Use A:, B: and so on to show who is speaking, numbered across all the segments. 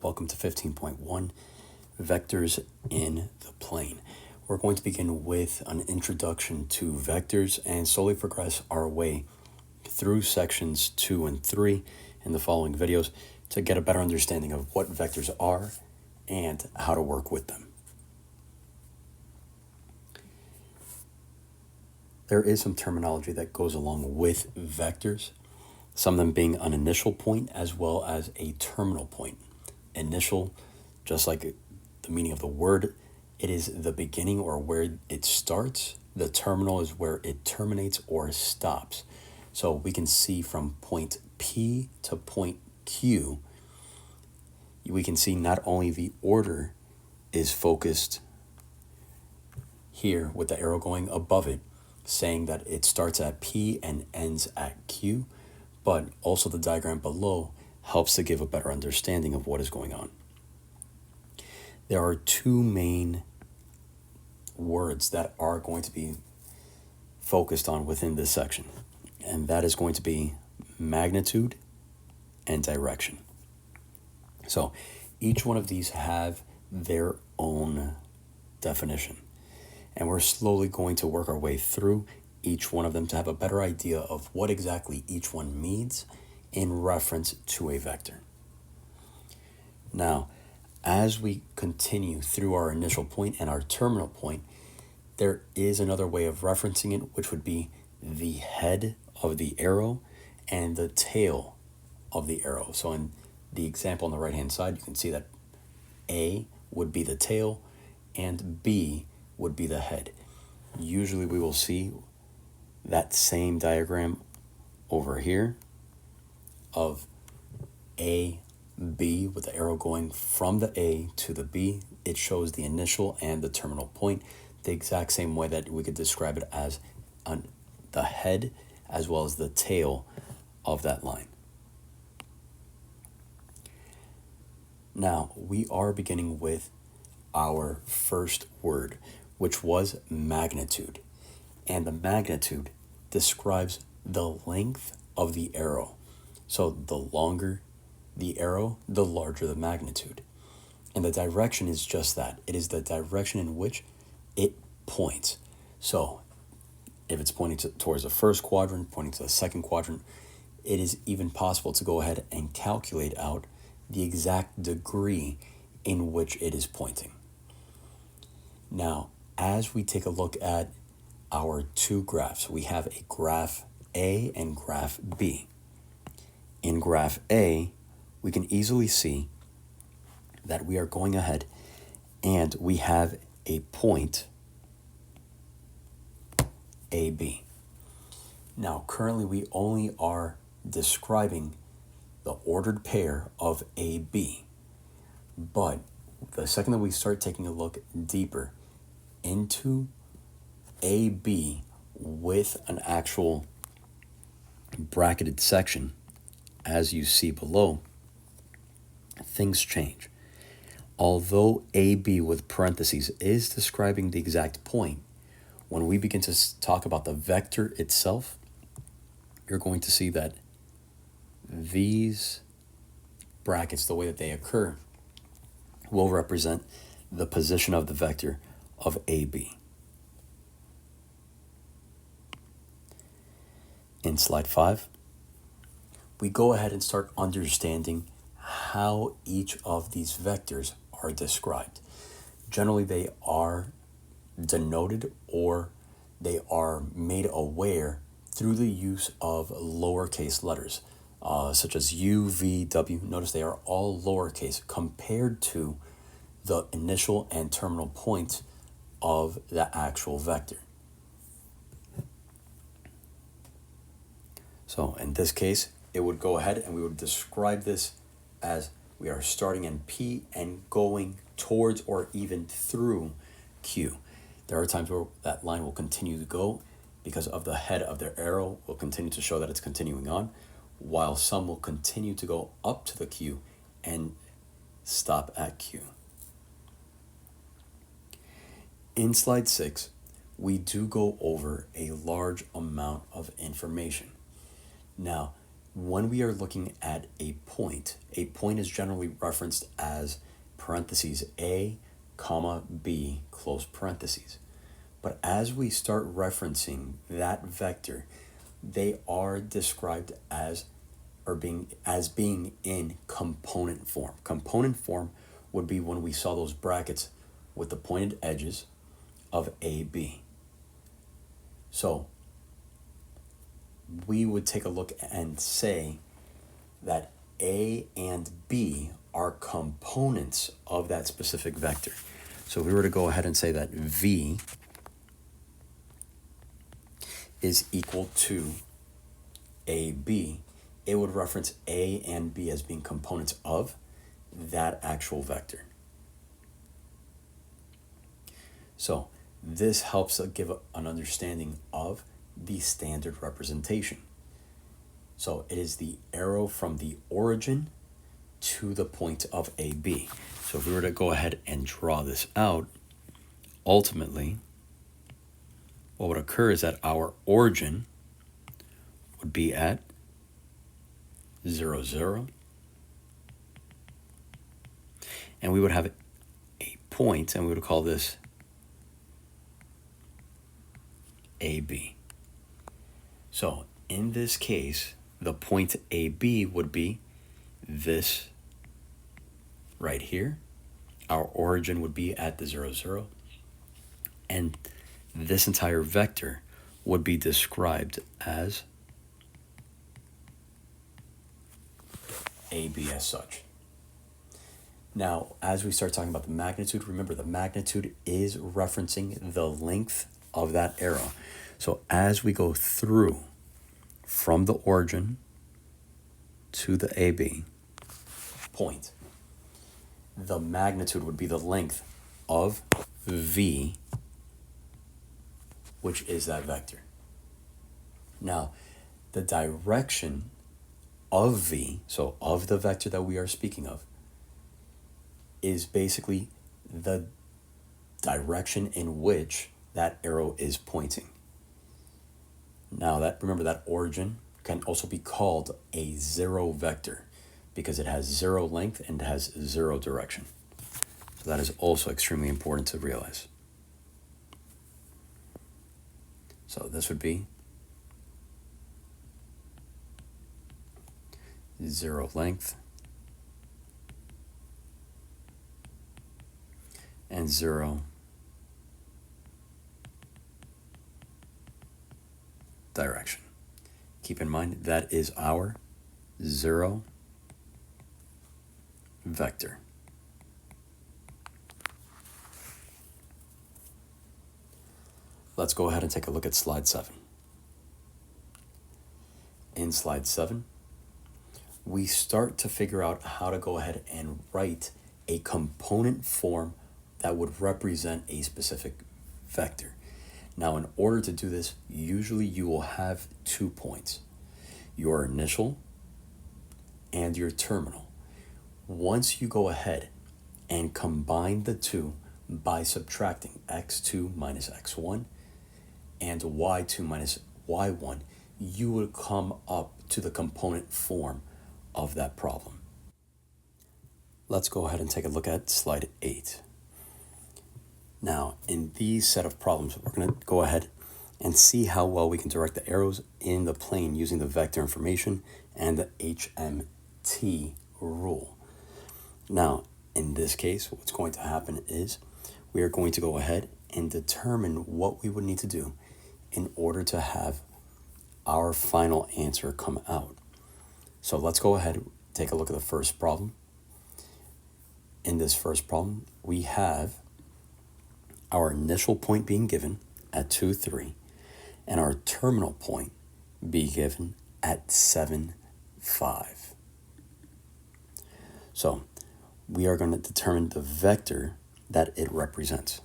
A: Welcome to 15.1, Vectors in the Plane. We're going to begin with an introduction to vectors and slowly progress our way through sections 2 and 3 in the following videos to get a better understanding of what vectors are and how to work with them. There is some terminology that goes along with vectors, some of them being an initial point as well as a terminal point. Initial, just like the meaning of the word, it is the beginning or where it starts. The terminal is where it terminates or stops. So we can see from point P to point Q, we can see not only the order is focused here with the arrow going above it, saying that it starts at P and ends at Q, but also the diagram below helps to give a better understanding of what is going on. There are two main words that are going to be focused on within this section, and that is going to be magnitude and direction. So each one of these have their own definition, and we're slowly going to work our way through each one of them to have a better idea of what exactly each one means in reference to a vector. Now, as we continue through our initial point and our terminal point, there is another way of referencing it, which would be the head of the arrow and the tail of the arrow. So in the example on the right-hand side, you can see that A would be the tail and B would be the head. Usually we will see that same diagram over here of A, B, with the arrow going from the A to the B. It shows the initial and the terminal point, the exact same way that we could describe it as the head as well as the tail of that line. Now, we are beginning with our first word, which was magnitude. And the magnitude describes the length of the arrow. So the longer the arrow, the larger the magnitude. And the direction is just that. It is the direction in which it points. So if it's pointing towards the first quadrant, pointing to the second quadrant, it is even possible to go ahead and calculate out the exact degree in which it is pointing. Now, as we take a look at our two graphs, we have a graph A and graph B. In graph A, we can easily see that we are going ahead and we have a point AB. Now, currently we only are describing the ordered pair of AB, but the second that we start taking a look deeper into AB with an actual bracketed section, as you see below, things change. Although AB with parentheses is describing the exact point, when we begin to talk about the vector itself, you're going to see that these brackets, the way that they occur, will represent the position of the vector of AB. In slide 5, we go ahead and start understanding how each of these vectors are described. Generally, they are denoted or they are made aware through the use of lowercase letters, such as U, V, W. Notice they are all lowercase compared to the initial and terminal points of the actual vector. So in this case, it would go ahead and we would describe this as we are starting in P and going towards or even through Q. There are times where that line will continue to go because of the head of their arrow will continue to show that it's continuing on, while some will continue to go up to the Q and stop at Q. In slide 6, we do go over a large amount of information. Now, when we are looking at a point is generally referenced as parentheses A, comma, B, close parentheses. But as we start referencing that vector, they are described as being in component form. Component form would be when we saw those brackets with the pointed edges of A, B. So we would take a look and say that A and B are components of that specific vector. So if we were to go ahead and say that V is equal to AB, it would reference A and B as being components of that actual vector. So this helps give an understanding of the standard representation. So it is the arrow from the origin to the point of AB. So if we were to go ahead and draw this out, ultimately, what would occur is that our origin would be at 0, 0. And we would have a point, and we would call this AB. So in this case, the point AB would be this right here. Our origin would be at the 0, 0. And this entire vector would be described as AB as such. Now, as we start talking about the magnitude, remember the magnitude is referencing the length of that arrow. So as we go through from the origin to the AB point, the magnitude would be the length of V, which is that vector. Now, the direction of V, so of the vector that we are speaking of, is basically the direction in which that arrow is pointing. Now, remember that origin can also be called a zero vector because it has zero length and has zero direction. So that is also extremely important to realize. So this would be 0 length and 0 direction. Keep in mind that is our 0 vector. Let's go ahead and take a look at slide 7. In slide 7, we start to figure out how to go ahead and write a component form that would represent a specific vector. Now, in order to do this, usually you will have 2 points, your initial and your terminal. Once you go ahead and combine the two by subtracting x2 minus x1 and y2 minus y1, you will come up to the component form of that problem. Let's go ahead and take a look at slide 8. Now, in these set of problems, we're going to go ahead and see how well we can direct the arrows in the plane using the vector information and the HMT rule. Now, in this case, what's going to happen is we are going to go ahead and determine what we would need to do in order to have our final answer come out. So let's go ahead and take a look at the first problem. In this first problem, we have our initial point being given at 2, 3, and our terminal point be given at 7, 5. So we are going to determine the vector that it represents.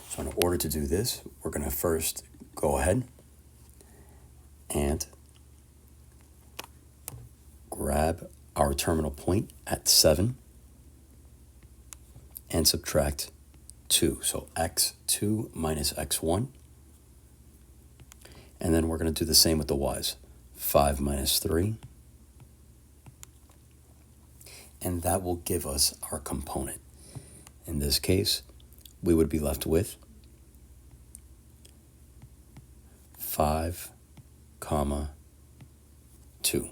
A: So in order to do this, we're going to first go ahead and grab our terminal point at 7 and subtract 2. So x2 minus x1. And then we're going to do the same with the y's. 5 minus 3 and that will give us our component. In this case, we would be left with 5, 2.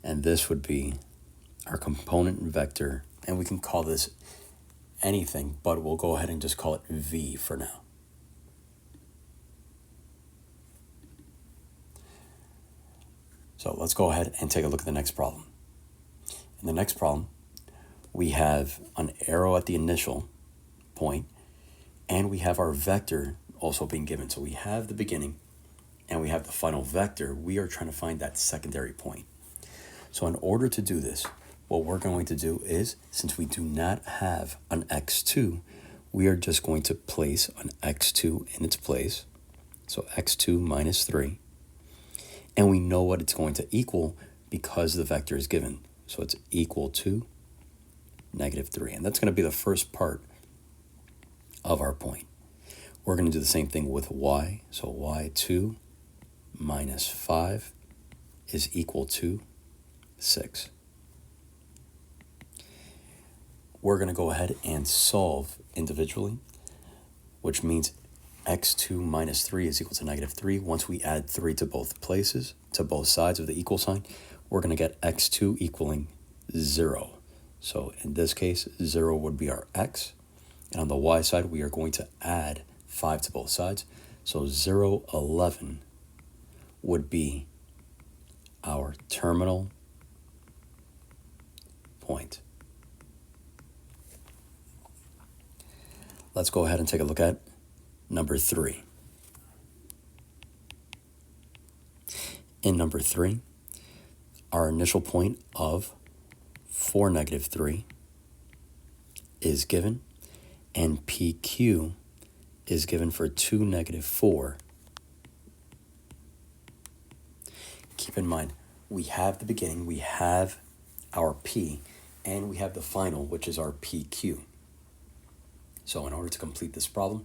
A: And this would be our component vector, and we can call this anything, but we'll go ahead and just call it V for now. So let's go ahead and take a look at the next problem. In the next problem, we have an arrow at the initial point, and we have our vector also being given. So we have the beginning, and we have the final vector. We are trying to find that secondary point. So in order to do this, what we're going to do is, since we do not have an x2, we are just going to place an x2 in its place. So x2 minus 3. And we know what it's going to equal because the vector is given. So it's equal to -3. And that's going to be the first part of our point. We're going to do the same thing with y. So y2 minus 5 is equal to 6. We're going to go ahead and solve individually, which means x2 minus 3 is equal to -3. Once we add 3 to both places, to both sides of the equal sign, we're going to get x2 equaling 0. So in this case, 0 would be our x. And on the y side, we are going to add 5 to both sides. So 0, 11 would be our terminal point. Let's go ahead and take a look at number 3. In number 3, our initial point of 4, -3 is given, and PQ is given for 2, -4. Keep in mind, we have the beginning, we have our P, and we have the final, which is our PQ. So in order to complete this problem,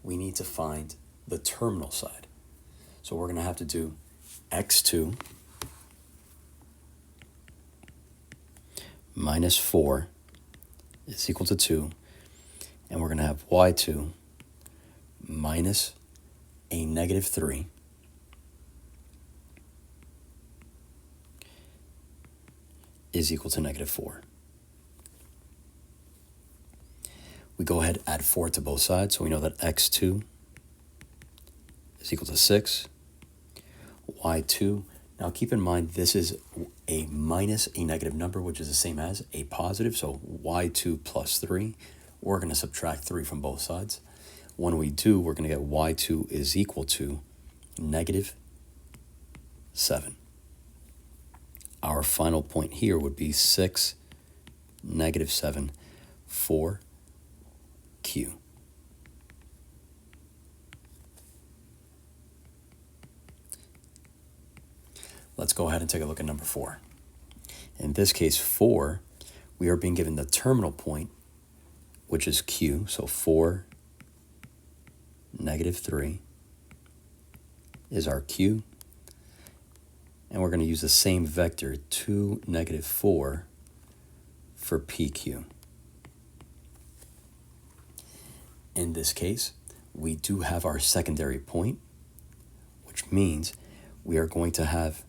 A: we need to find the terminal side. So we're going to have to do x2 minus 4 is equal to 2, and we're going to have y2 minus a -3 is equal to -4. We go ahead and add 4 to both sides, so we know that x2 is equal to 6. y2, now keep in mind this is a minus a negative number, which is the same as a positive, so y2 plus 3. We're going to subtract 3 from both sides. When we do, we're going to get y2 is equal to -7. Our final point here would be 6, -7, 4, Q. Let's go ahead and take a look at number 4. In this case, 4, we are being given the terminal point, which is Q. So 4, -3 is our Q. And we're going to use the same vector, 2, -4, for PQ. In this case, we do have our secondary point, which means we are going to have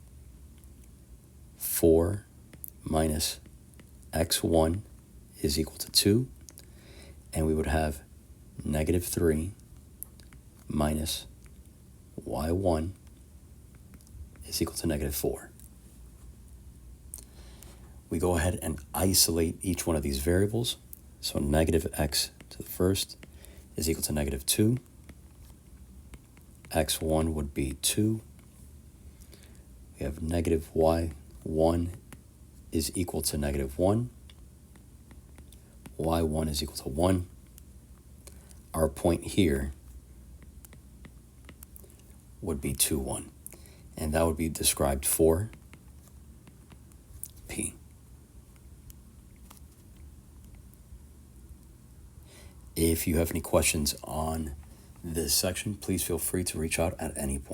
A: 4 minus x1 is equal to 2, and we would have -3 minus y1 is equal to -4. We go ahead and isolate each one of these variables. So -x to the first is equal to -2. x1 would be 2. We have -y1 is equal to -1. y1 is equal to 1. Our point here would be 2, 1. And that would be described for P. If you have any questions on this section, please feel free to reach out at any point.